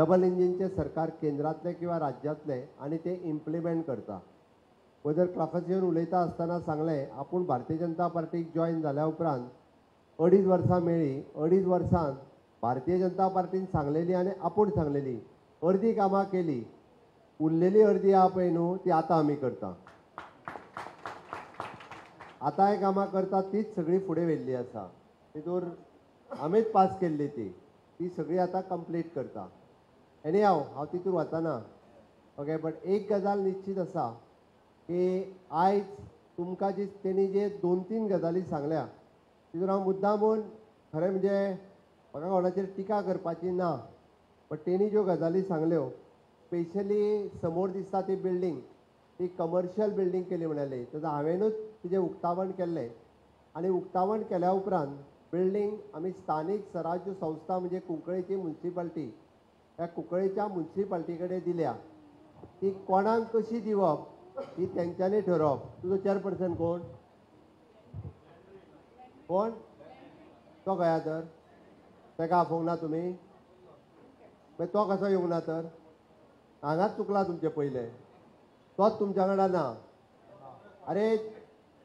Double इंजिनचे सरकार केंद्रातले किंवा राज्यातले आणि ते इम्प्लिमेंट करता. जर क्लाफासीन उलयता आसतना सांगलें आपूण भारतीय जनता पार्टीक जॉईन जाल्या उपरांत 2.5 वर्सां मेळ्ळी. 2.5 वर्सांत भारतीय जनता पार्टीन सांगलेली आनी आपूण सांगलेली अर्दी कामां केली. उरलेली अर्दी आहा पळय न्हू ती आतां आमी करता. आतां हे कामां करता तीच सगळी फुडें व्हेल्ली आसा. तितूर आमीच पास केल्ली ती सगळी आतां कंप्लीट करता. एनी हांव तितूर वचना. ओके, बट एक गजाल निश्चित आसा की आयज तुमकां जी तेणी जे 2-3 गजाली सांगल्या तितून हांव मुद्दामून खरें म्हणजे म्हाका कोणाचेर टिका करपाची ना, बट तेणी ज्यो गजाली सांगल्यो स्पेशली समोर दिसता ती बिल्डींग ती कमर्शियल बिल्डींग केली म्हणाली. तेन्ना हांवेनूच तिजें उक्तावण केल्लें आनी उक्तावण केल्या उपरांत बिल्डींग आमी स्थानीक स्वराज्य संस्था म्हणजे कुंकळेची म्युन्सिपाल्टी ह्या कुंकळेच्या म्युन्सिपाल्टी कडेन दिल्या. ती कोणाक कशी दिवप ही तेंच्यांनी ठरोवप. तुजो चेअरपर्सन कोण कोण तो खंय तर ताका आफोवंक ना तुमी? मागीर तो कसो येवंक ना तर? हांगाच चुकला तुमचें पयलें. तोच तुमच्या वांगडा ना. अरे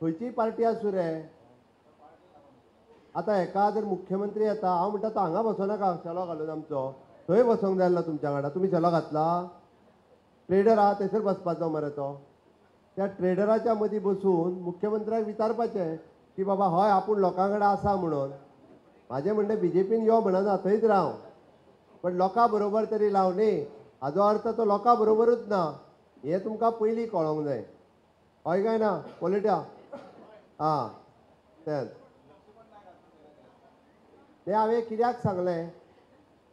खंयची पार्टी आसूं रे. आतां हेका जर मुख्यमंत्री येता हांव म्हणटा तो हांगा बसोनाका शेलो घालून आमचो थंय बसोंक जाय आसलो तुमच्या वांगडा. तुमी शेलो घातला? ट्रेडर आहा थंयसर बसपाचो मरे तो. त्या ट्रेडराच्या मदीं बसून मुख्यमंत्र्याक विचारपाचें की बाबा हय आपूण लोकां कडेन आसा म्हणून. म्हाजें म्हणणें बीजेपीन यो म्हणना थंयच राव, पण लोकां बरोबर तरी लाव न्ही. हाजो अर्थ तो लोकां बरोबरूच ना हें तुमकां पयलीं कळोंक जाय. हय काय ना पॉलिटा? आं तेंच तें हांवें कित्याक सांगलें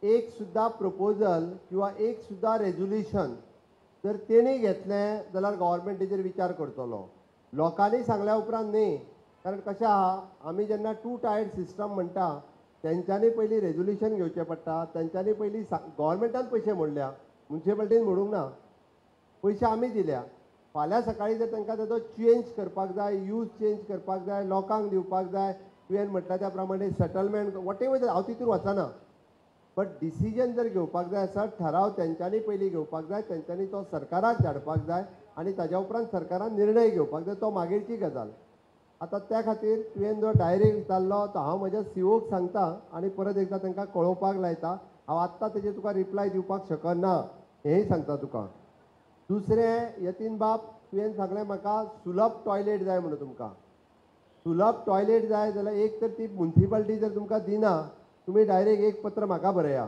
एक सुद्दां प्रपोजल किंवा एक सुद्दां रेजोल्युशन जर तेणी घेतलें जाल्यार गव्हर्मेंटीचेर विचार करतलो. लोकांनी सांगल्या उपरांत न्ही. कारण कशें आहा आमी जेन्ना 2 टायर्ड सिस्टम म्हणटा तेंच्यांनी पयलीं रेजोल्युशन घेवचें पडटा. तेंच्यांनी पयलीं गव्हर्मेंटान पयशे मोडल्या, म्युन्सिपाल्टीन मोडूंक ना. पयशे आमी दिल्या. फाल्यां सकाळीं जर तांकां ताजो चेंज करपाक जाय, यूज चेंज करपाक जाय, लोकांक दिवपाक जाय, तुवें म्हटल्या त्या प्रमाणे सेटलमेंट वॉटेवर हांव तितूर वचना. बट डिसिजन जर घेवपाक जाय आसा ठराव तेंच्यांनी पयलीं घेवपाक जाय. तेंच्यांनी तो सरकाराक धाडपाक जाय आनी ताज्या उपरांत सरकारान निर्णय घेवपाक जाय. तो मागीरची गजाल. आतां त्या खातीर तुवें जो डायरेक्ट विचारलो तो हांव म्हज्या सीओक सांगता आनी परत एकदां तांकां कळोवपाक लायता. हांव आत्तां तेजेर तुका रिप्लाय दिवपाक शकना हेंय सांगता तुका. दुसरें यतीन बाब तुवें सांगलें म्हाका सुलभ टॉयलेट जाय म्हणून तुमकां. सुलभ टॉयलेट जाय जाल्यार एक तर ती म्युन्सिपाल्टी जर तुमकां दिना तुमी डायरेक्ट एक पत्र म्हाका बरया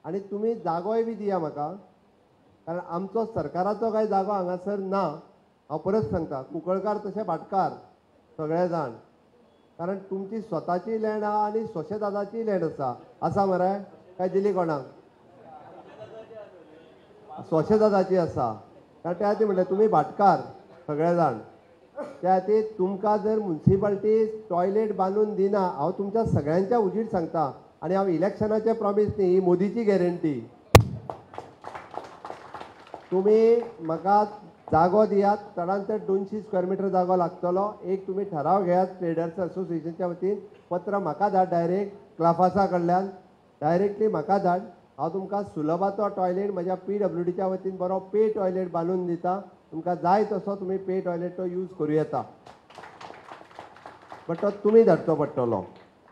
आनी तुमी जागोय बी दिया म्हाका. कारण आमचो सरकाराचो कांय जागो हांगासर ना. हांव परत सांगता कुंकळकार तशे भाटकार सगळे जाण. कारण तुमची स्वताची लँड आहा आनी सोशेदादाची लँड आसा मरे काय दिली कोणाक? सोशेदादाची आसा. कारण त्या खातीर म्हणलें तुमी भाटकार सगळे जाण. त्या खातीर तुमकां जर म्युन्सिपाल्टी टॉयलेट बांदून दिना हांव तुमच्या सगळ्यांच्या उजीर सांगता. आनी हांव इलेक्शनाचें प्रॉमीस न्ही ही मोदीची गॅरंटी. तुमी म्हाका जागो दियात. चडांत चड 200 स्क्वेअर मिटर जागो लागतलो. एक तुमी ठराव घेयात ट्रेडर्स असोसिएशनच्या वतीन. पत्र म्हाका धाड डायरेक्ट क्लाफासा कडल्यान डायरेक्टली म्हाका धाड. हांव तुमकां सुलभाचो टॉयलेट म्हज्या PWDच्या वतीन बरो पे टॉयलेट बांदून दिता. तुमकां जाय तसो तुमी पे टॉयलेट तो यूज करूं येता. बट तो तुमी धाडचो पडटलो.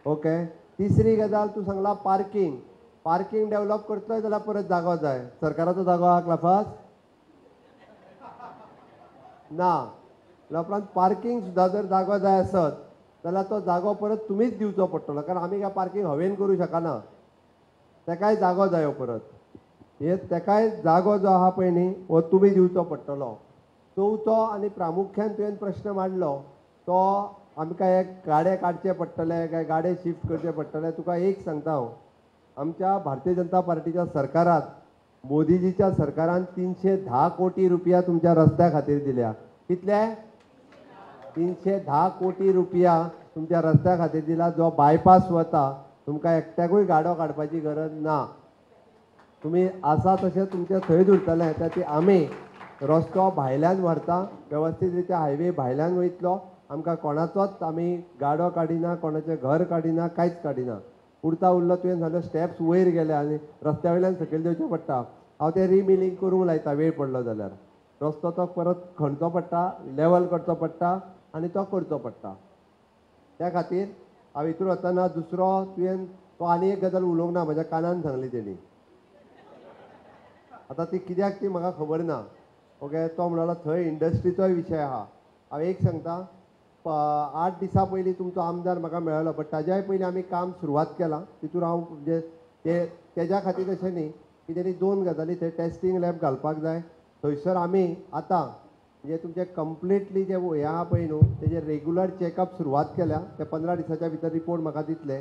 ओके. तिसरी गजाल तूं सांगला पार्किंग. पार्किंग डेवलप करतलोय जाल्यार परत जागो जाय. सरकाराचो जागो आहा क्लाफास? ना. उपरांत पार्किंग सुद्दां जर जागो जाय आसत जाल्यार तो जागो परत तुमीच दिवचो पडटलो. कारण आमी काय पार्किंग हवेन करूं शकना. तेकाय जागो जायो परत. हे तेकाय जागो जो आहा पळय न्ही हो तुमी दिवचो पडटलो. चवथो आनी प्रामुख्यान तुवें प्रश्न मांडलो तो आमकां एक गाडे काडचे पडटले काय गाडे शिफ्ट करचे पडटले. तुका एक सांगता हांव आमच्या भारतीय जनता पार्टीच्या सरकारात मोदीजीच्या सरकारान 310 कोटी रुपया तुमच्या रस्त्या खातीर दिल्या. कितले? 310 कोटी रुपया तुमच्या रस्त्या खातीर दिला. जो बायपास वता तुमकां एकट्याकूय गाडो काडपाची गरज ना. तुमी आसा तशें तुमचें थंयच उरतलें. त्या खातीर आमी रस्तो भायल्यान व्हरता. वेवस्थीत रित्या हायवे भायल्यान वयतलो. आमकां कोणाचोच आमी गाडो काडिना, कोणाचें घर काडिना, कांयच काडिना. उरता उरलो तुवें सांगलो स्टेप्स वयर गेले आनी रस्त्या वयल्यान सकयल देंवचें पडटा हांव तें रिमिलिंग करूंक लायता वेळ पडलो जाल्यार रस्तो तो परत खणचो पडटा लेवल करचो पडटा आनी तो करचो पडटा त्या खातीर हांव भितर वतना दुसरो तुवें तो आनी एक गजाल उलोवंक ना म्हज्या कानान सांगली तेणी आतां ती कित्याक ती म्हाका खबर ना ओके तो म्हणलो थंय इंडस्ट्रीचोय विशय आहा हांव एक सांगता 8 दिसां पयलीं तुमचो आमदार म्हाका मेळ्ळो बट ताज्याय पयलीं आमी काम सुरवात केलां तितून हांव म्हणजे तेज्या खातीर अशें न्ही की तेणी 2 गजाली थंय टेस्टींग लॅब घालपाक जाय थंयसर आमी आतां म्हणजे तुमचे कंप्लिटली जे हें आहा पळय न्हू तेजे रेगुलर चॅकअप सुरवात केल्या ते 15 दिसाच्या भितर रिपोर्ट म्हाका दितले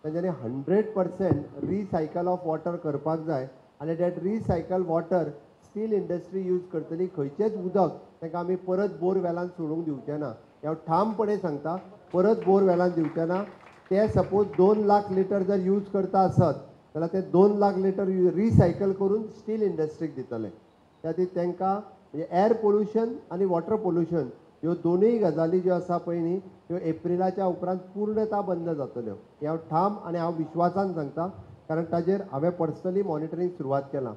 तेंच्यांनी 100% रिसायकल ऑफ वॉटर करपाक जाय आनी that recycle water steel industry use करतली खंयचेंच उदक तांकां आमी परत बोरवेलान सोडूंक दिवचें ना हांव ठामपणे सांगता परत बोरवेलान दिवचें ना ते सपोज 2 लाख लिटर जर यूज करता आसत जाल्यार ते 2 लाख लिटर रिसायकल करून स्टील इंडस्ट्रीक दितले त्या खातीर तांकां म्हणजे एअर पोल्युशन आनी वॉटर पोल्युशन ह्यो दोनूय गजाली ज्यो आसा पळय न्ही ह्यो एप्रिलाच्या उपरांत पूर्णता बंद जातल्यो हें हांव ठाम आनी हांव विश्वासान सांगता कारण ताजेर हांवें पर्सनली मॉनिटरींग सुरवात केलां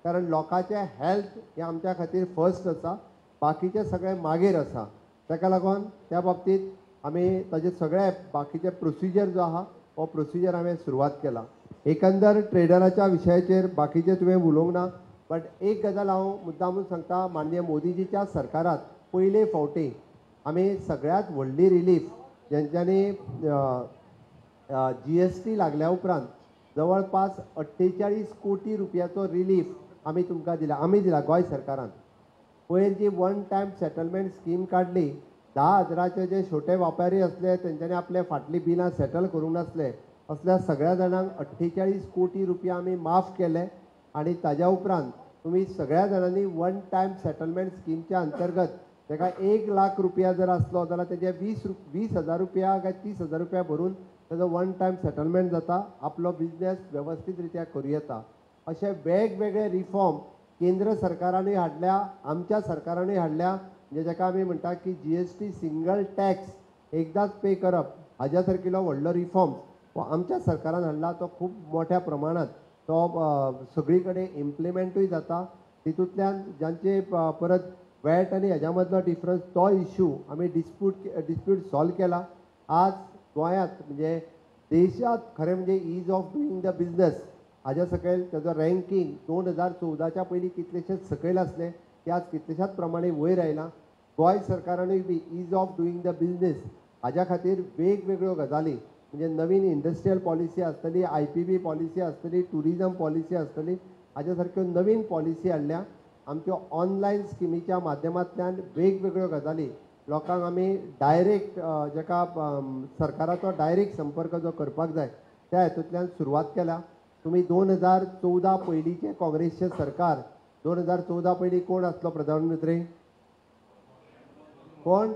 कारण लोकांचें हेल्थ हें आमच्या खातीर फर्स्ट आसा बाकीचें सगळें मागीर आसा ताका लागून त्या बाबतींत आमी ताजे सगळे बाकीचे प्रोसिजर जो आहा हो प्रोसिजर हांवें सुरवात केला एकंदर ट्रेडराच्या विशयाचेर बाकीचें तुवें उलोवंक ना बट एक गजाल हांव मुद्दामून सांगता माननीय मोदीजीच्या सरकारांत पयले फावटी आमी सगळ्यांत व्हडली रिलीफ जेंच्यांनी GST लागल्या उपरांत जवळपास 48 कोटी रुपयाचो रिलीफ आमी तुमकां दिला आमी दिला गोंय सरकारान पयर जी 1 टायम सेटलमेंट स्कीम काडली 10,000चे जे छोटे व्यापारी असले तेंच्यांनी आपले फाटली बिलां सेटल करूंक नासले असल्या सगळ्या जाणांक 48 कोटी रुपया आमी माफ केले आनी ताज्या उपरांत तुमी सगळ्या जाणांनी 1 टायम सेटलमेंट स्कीमच्या अंतर्गत ताका 1 लाख रुपया जर आसलो जाल्यार तेजे 20,000 रुपया काय 30,000 रुपया भरून ताजो 1 टायम सेटलमेंट जाता आपलो बिझनेस वेवस्थीत रित्या करूं येता अशे वेगवेगळे रिफॉर्म केंद्र सरकारानूय हाडल्या आमच्या सरकारानूय हाडल्या म्हणजे जाका आमी म्हणटा की GST सिंगल टॅक्स एकदांच पे करप हाज्या सारकिलो व्हडलो रिफॉर्म हो आमच्या सरकारान हाडला तो खूब मोठ्या प्रमाणात तो सगळी कडेन इम्प्लिमेंटूय जाता तितूंतल्यान जांचे परत वॅट आनी हेज्या मदलो डिफरन्स तो इश्यू आमी डिस्प्यूट सॉल्व केला आज गोंयांत म्हणजे देशांत खरें म्हणजे ईज ऑफ डुईंग द बिझनस हाज्या सकयल तेजो रँकींग 2014च्या पयलीं कितलेशेच सकयल आसले ते आज कितलेशाच प्रमाणे वयर आयला गोंय सरकारानूय बी ईज ऑफ डुईंग द बिझनस हाज्या खातीर वेगवेगळ्यो गजाली म्हणजे नवीन इंडस्ट्रियल पॉलिसी आसतली IPB पॉलिसी आसतली टुरिजम पॉलिसी आसतली हाज्या सारक्यो नवीन पॉलिसी हाडल्या आमच्यो ऑनलायन स्किमीच्या माध्यमांतल्यान वेगवेगळ्यो गजाली लोकांक आमी डायरेक्ट जाका सरकाराचो डायरेक्ट संपर्क जो करपाक जाय त्या हेतूंतल्यान सुरवात केल्या तुमी 2014 पयलींचे काँग्रेसचे सरकार 2014 पयलीं कोण आसलो प्रधानमंत्री कोण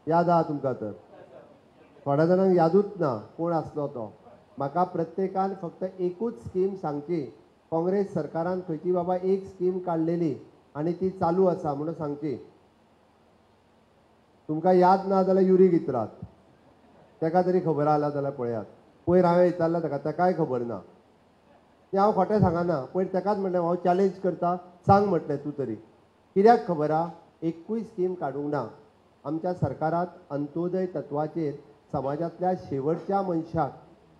याद आहा तुमकां तर थोड्या जाणांक यादूच ना कोण आसलो तो म्हाका प्रत्येकान फक्त एकूच स्कीम सांगची काँग्रेस सरकारान खंयची बाबा एक स्कीम काडलेली आनी ती चालू आसा म्हणून सांगची तुमकां याद ना जाल्यार युरीक इत्रात ताका तरी खबर आला जाल्यार पळयात पयर हांवें विचारला ताकाय खबर ना तें हांव खोटें सांगना पयर ताकाच म्हणलें हांव चॅलेंज करता सांग म्हटलें तूं तरी कित्याक खबर आहा एकूय स्कीम काडूंक ना आमच्या सरकारांत अंत्योदय तत्वाचेर समाजांतल्या शेवटच्या मनशाक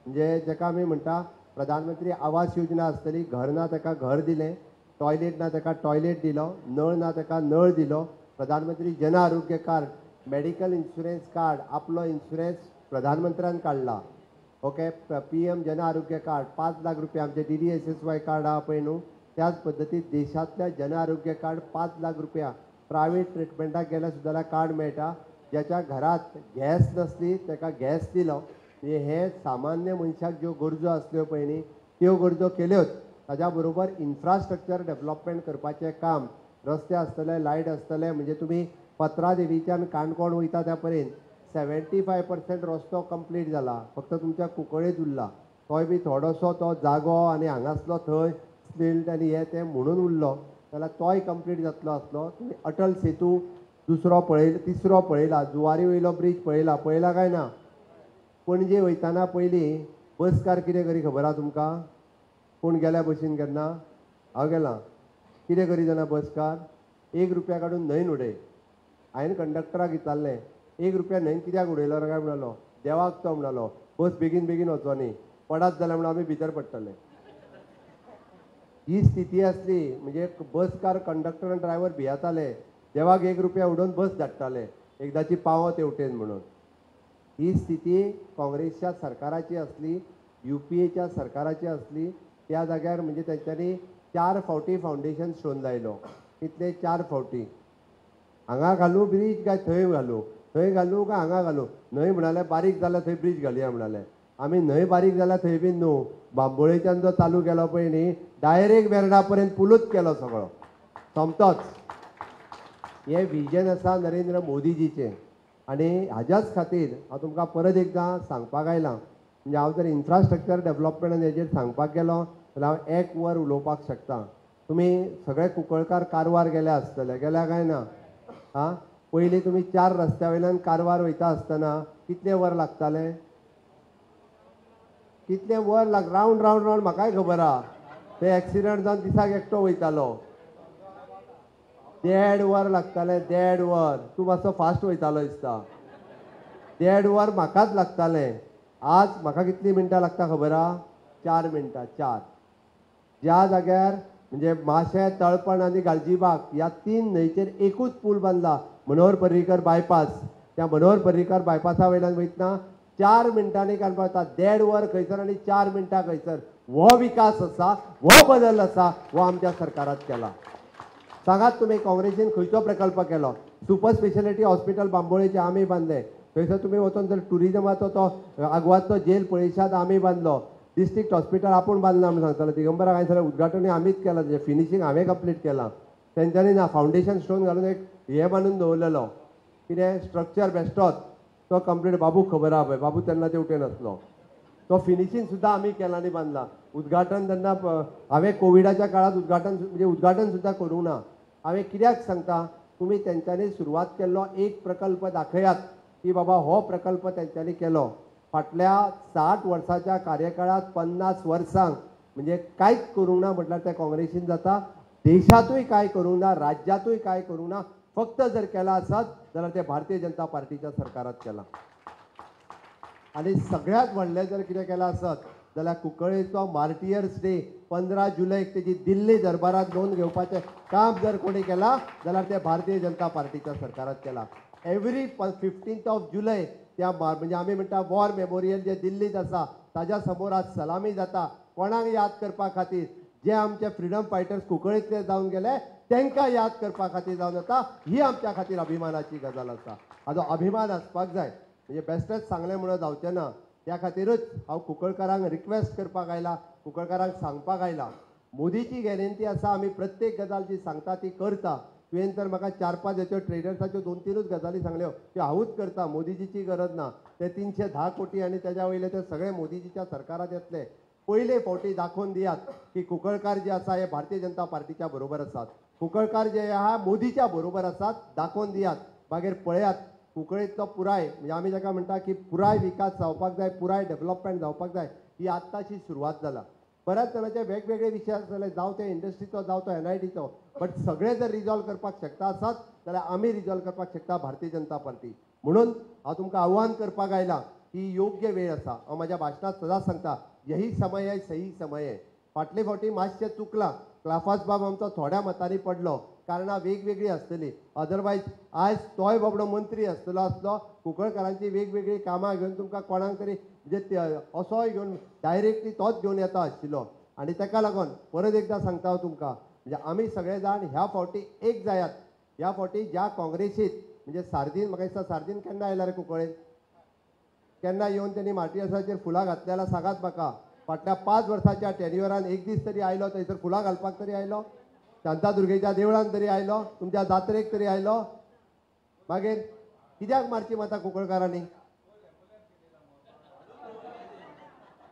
म्हणजे जाका आमी म्हणटा प्रधानमंत्री आवास योजना आसतली घर ना ताका घर दिलें टॉयलेट ना ताका टॉयलेट दिलो नळ ना ताका नळ दिलो प्रधानमंत्री Jan Arogya card medical insurance card आपलो इन्शुरन्स प्रधानमंत्र्यान काडला okay PM Jan Arogya card 5 lakh रुपया आमचे DDSSY कार्ड आहा पळय न्हू त्याच पद्दतीन देशांतल्या जन आरोग्य कार्ड 5 लाख रुपया प्रायवेट ट्रिटमेंटाक गेल्यार सुद्दां कार्ड मेळटा ज्याच्या घरात गॅस नसली ताका गॅस दिलो म्हणजे हे सामान्य मनशाक ज्यो गरजो आसल्यो पळय न्ही त्यो गरजो केल्योच ताज्या बरोबर इन्फ्रास्ट्रक्चर डेव्हलपमेंट करपाचें काम रस्ते आसतले लायट आसतले म्हणजे तुमी पत्रा देवीच्यान काणकोण वयता त्या पर्यंत 75% रस्तो कंप्लीट जाला फक्त तुमच्या कुंकळेच उरला तोय बी थोडोसो तो जागो आनी हांगासलो थंय स्लिल्ट आनी हे तें म्हणून उरलो जाल्यार तोय कंप्लीट जातलो आसलो तुमी अटल सेतू दुसरो पळयला तिसरो पळयला जुवारी वयलो ब्रीज पळयला काय ना पणजे वयताना पयलीं बसकार कितें करी खबर आहा तुमकां? कोण गेल्या बसीन केन्ना? हांव गेलां. कितें करी जाणा बसकार? 1 रुपया काडून न्हंयन उडय. हांवें कंडक्टराक विचारलें 1 रुपया न्हंयन कित्याक उडयलो काय म्हणलो. देवाक तो म्हणलो. बस बेगीन बेगीन वचोनी. पडत जाल्यार म्हणून आमी भितर पडटले. ही स्थिती असली म्हणजे बसकार कंडक्टर आनी ड्रायव्हर भियेताले. देवाक 1 रुपया उडोवन बस धाडटाले. एकदाची पावो तेवटेन म्हणून. ही स्थिती काँग्रेसच्या सरकाराची असली, UPAच्या सरकाराची असली. त्या जाग्यार म्हणजे तेंच्यांनी 4 फावटी फावंडेशन स्टोन लायलो. कितले 4 फावटी. हांगा घालूं ब्रीज काय थंय घालूं? थंय घालूं काय हांगा घालूं? न्हंय म्हणाले बारीक जाल्यार थंय ब्रीज घालुया म्हणाले. आमी न्हंय बारीक जाल्यार थंय बीन न्हू. बांबोळेच्यान जो चालू केलो पळय न्ही डायरेक्ट वेर्णा पर्यंत पुलूच केलो सगळो. सोमतोच. हे विजन आसा नरेंद्र मोदीजीचें. आनी हाज्याच खातीर हांव तुमकां परत एकदां सांगपाक आयलां. म्हणजे हांव जर इन्फ्रास्ट्रक्चर डेव्हलपमेंट आनी हेजेर सांगपाक गेलो जाल्यार हांव 1 वर उलोवपाक शकता. तुमी सगळे कुंकळकार कारवार गेले आसतले. गेल्या काय ना? हां पयलीं तुमी 4 रस्त्या वयल्यान कारवार वयता आसतना कितले वर लागताले? कितले वर रावंड रावंड रावंड म्हाकाय खबर आहा. ते एक्सिडंट जावन दिसाक एकटो वयतालो. 1.5 वर लागताले. 1.5 वर. तूं मातसो फास्ट वयतालो दिसता. 1.5 वर म्हाकाच लागताले. आज म्हाका कितली मिनटां लागता खबर आहा? 4 मिनटां. 4. ज्या जाग्यार म्हणजे माशें तळपण आनी गालजीबाग ह्या 3 न्हंयचेर एकूच पूल बांदला. मनोहर पर्रीकर बायपास. त्या मनोहर पर्रीकर बायपासा वयल्यान वयतना 4 मिनटांनी काडपाक जाता. 1.5 वर खंयसर आनी 4 मिनटां खंयसर. हो विकास आसा, हो बदल आसा, हो आमच्या सरकारात केला. सांगात तुमी काँग्रेसीन खंयचो प्रकल्प केलो? सुपर स्पेशालिटी हॉस्पिटल बांबोळेचे आमी बांदले. थंयसर तुमी वचून जर टुरिजमाचो तो आग्वादचो जेल पळयशात आमी बांदलो. डिस्ट्रिक्ट हॉस्पिटल आपूण बांदला म्हणून सांगतालो. दिगंबराक हांवें सांगलें उद्घाटनूय आमीच केलां. तेजें फिनिशींग हांवें कंप्लीट केलां. तेंच्यांनी ना फावंडेशन स्टोन घालून एक हे बांदून दवरलेलो. कितें स्ट्रक्चर बेश्टोच. तो कंप्लीट बाबूक खबर आहा पळय. बाबू तेन्ना तेवटेन आसलो. तो फिनिशींग सुद्दां आमी केलां आनी बांदला. उद्घाटन तेन्ना हांवें कोविडाच्या काळात उद्घाटन म्हणजे उद्घाटन सुद्दां करूं ना. हांवें कित्याक सांगता तुमी तेंच्यांनी सुरवात केल्लो एक प्रकल्प दाखयात की बाबा हो प्रकल्प तेंच्यांनी केलो. फाटल्या 60 वर्साच्या कार्यकाळात 50 वर्सांक म्हणजे कांयच करूंक ना म्हटल्यार ते काँग्रेसीन जाता. देशातूय कांय करूंक ना, राज्यातूय कांय करूंक ना. फक्त जर केला आसत जाल्यार ते भारतीय जनता पार्टीच्या सरकारात केला. आनी सगळ्यात व्हडलें जर कितें केलां आसत जाल्यार कुंकळ्ळेचो मार्टियर्स डे 15 जुलैक तेजी दिल्ली दरबारात नोंद घेवपाचें काम जर कोणी केलां जाल्यार ते भारतीय जनता पार्टीच्या सरकारात केला. एवरी 15 जुलै त्या म्हणजे आमी म्हणटा वॉर मेमोरियल जे दिल्लीत आसा ताज्या समोर आज सलामी जाता. कोणाक याद करपा खातीर? जे आमचे फ्रिडम फायटर्स कुंकळ्ळेंतले जावन गेले तांकां याद करपा खातीर जावन येता. ही आमच्या खातीर अभिमानाची गजाल आसा. हाजो अभिमान आसपाक जाय. म्हणजे बेश्टेच सांगलें म्हणून जावचें ना. त्या खातीरच हांव कुंकळकारांक रिक्वेस्ट करपाक आयला, कुंकळकारांक सांगपाक आयला. मोदीची गॅरंटी आसा आमी प्रत्येक गजाल जी सांगता ती करता. तुवें तर म्हाका 4-5 हेच्यो ट्रेडर्साच्यो 2-3 गजाली सांगल्यो त्यो हांवूच करता. मोदीजीची गरज ना. ते 310 कोटी आनी तेज्या वयले ते सगळे मोदीजीच्या सरकारात येतले. पयले फावटी दाखोवन दियात की कुंकळकार जे आसा हे भारतीय जनता पार्टीच्या बरोबर आसात. कुंकळकार जे आहा मोदीच्या बरोबर आसात. दाखोवन दियात. मागीर पळयात कुंकळ्ळेचो पुराय म्हणजे आमी जाका म्हणटा की पुराय विकास जावपाक जाय, पुराय डेव्हलपमेंट जावपाक जाय. ही आत्ताची सुरवात जाला. बऱ्याच तरांचे वेगवेगळे विशय आसतले. जावं ते इंडस्ट्रीचो जावं तो NITचो. बट सगळे जर रिजॉल्व करपाक शकता आसत जाल्यार आमी रिजॉल्व करपाक शकता भारतीय जनता पार्टी. म्हणून हांव तुमकां आव्हान करपाक आयला की योग्य वेळ आसा. हांव म्हाज्या भाशणांत सदांच सांगता यही समय है सही समय है. फाटले फावटी मातशें चुकलां. क्लाफास बाब आमचो थोड्या मतांनी पडलो. कारणां वेगवेगळी आसतली. अदरवायज आयज तोय बाबडो मंत्री आसलो कुंकळकारांची वेगवेगळी कामां घेवन तुमकां कोणाक तरी म्हणजे असोय घेवन डायरेक्टली तोच घेवन येता आशिल्लो. आनी ताका लागून परत एकदां सांगता हांव तुमकां म्हणजे आमी सगळे जाण ह्या फावटी एक जायात. ह्या फावटी ज्या काँग्रेसीत म्हणजे सार्दीन म्हाका दिसता सार्दीन केन्ना आयला रे कुंकळ्ळेन? केन्ना येवन त्यांनी मार्टियर्साचेर फुलां घातल्याला सांगात म्हाका. फाटल्या 5 वर्साच्या टेन्युअरान एक दीस तरी आयलो थंयसर फुलां घालपाक तरी आयलो? शांतादुर्गेच्या देवळान तरी आयलो? तुमच्या जात्रेक तरी आयलो? मागीर कित्याक मारची माता कुंकळकारांनी?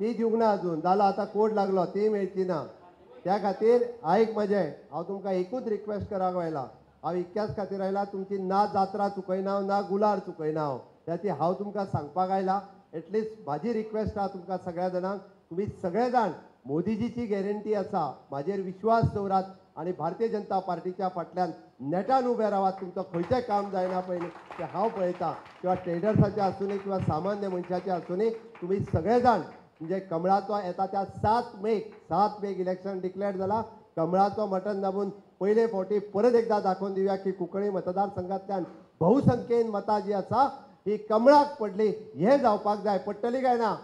ती दिवंक ना अजून. जालो आतां कोड लागलो ती मेळची ना. त्या खातीर आयक म्हजें हांव तुमकां एकूच रिक्वेस्ट कराक आयला. हांव इतक्याच खातीर आयला तुमची ना जात्रा चुकयना ना गुलाल चुकयना हांव. त्याची हांव तुमकां सांगपाक आयला एटलिस्ट माझी रिक्वेस्ट आहा तुमकां सगळ्या जाणांक, तुम्ही सगळे जाण मोदीजीची गॅरंटी आसा म्हाजेर विश्वास दवरात आणि भारतीय जनता पार्टीच्या फाटल्यान नेटान उबे रावात. तुमचं खंयचें काम जायना पयलीं तें हांव पळयतां, किंवा ट्रेडर्साचें आसूं किंवा सामान्य मनशाचें आसूं, तुम्ही सगळे जाण म्हणजे कमळाचो येता त्या 7 मेक इलेक्शन डिक्लेअर जाला. कमळाचो मटन दाबून पयले फावटी परत एकदा दाखोवन दिवया की कोंकणी मतदारसंघांतल्यान बहुसंख्येन मतां जी आसा ही कमळाक पडली. हे जावपाक जाय. पडटली काय ना?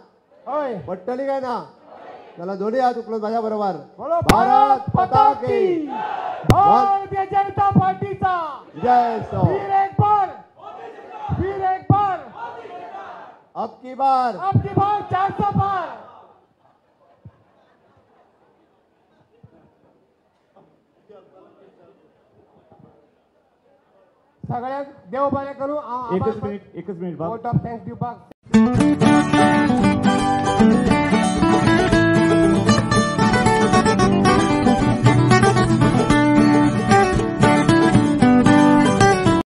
होय. पडटली काय ना? त्याला दोन्ही हात उकळून माझ्या बरोबर बोलो भारत माता की. भारतीय जनता पार्टीचा जय सो. फिर एक बार, फिर एक बार, अब की बार 400 पार. सगळ्यांक देव बरें करूं. एकच मिनिट वोट ऑफ थँक्स दिवपाक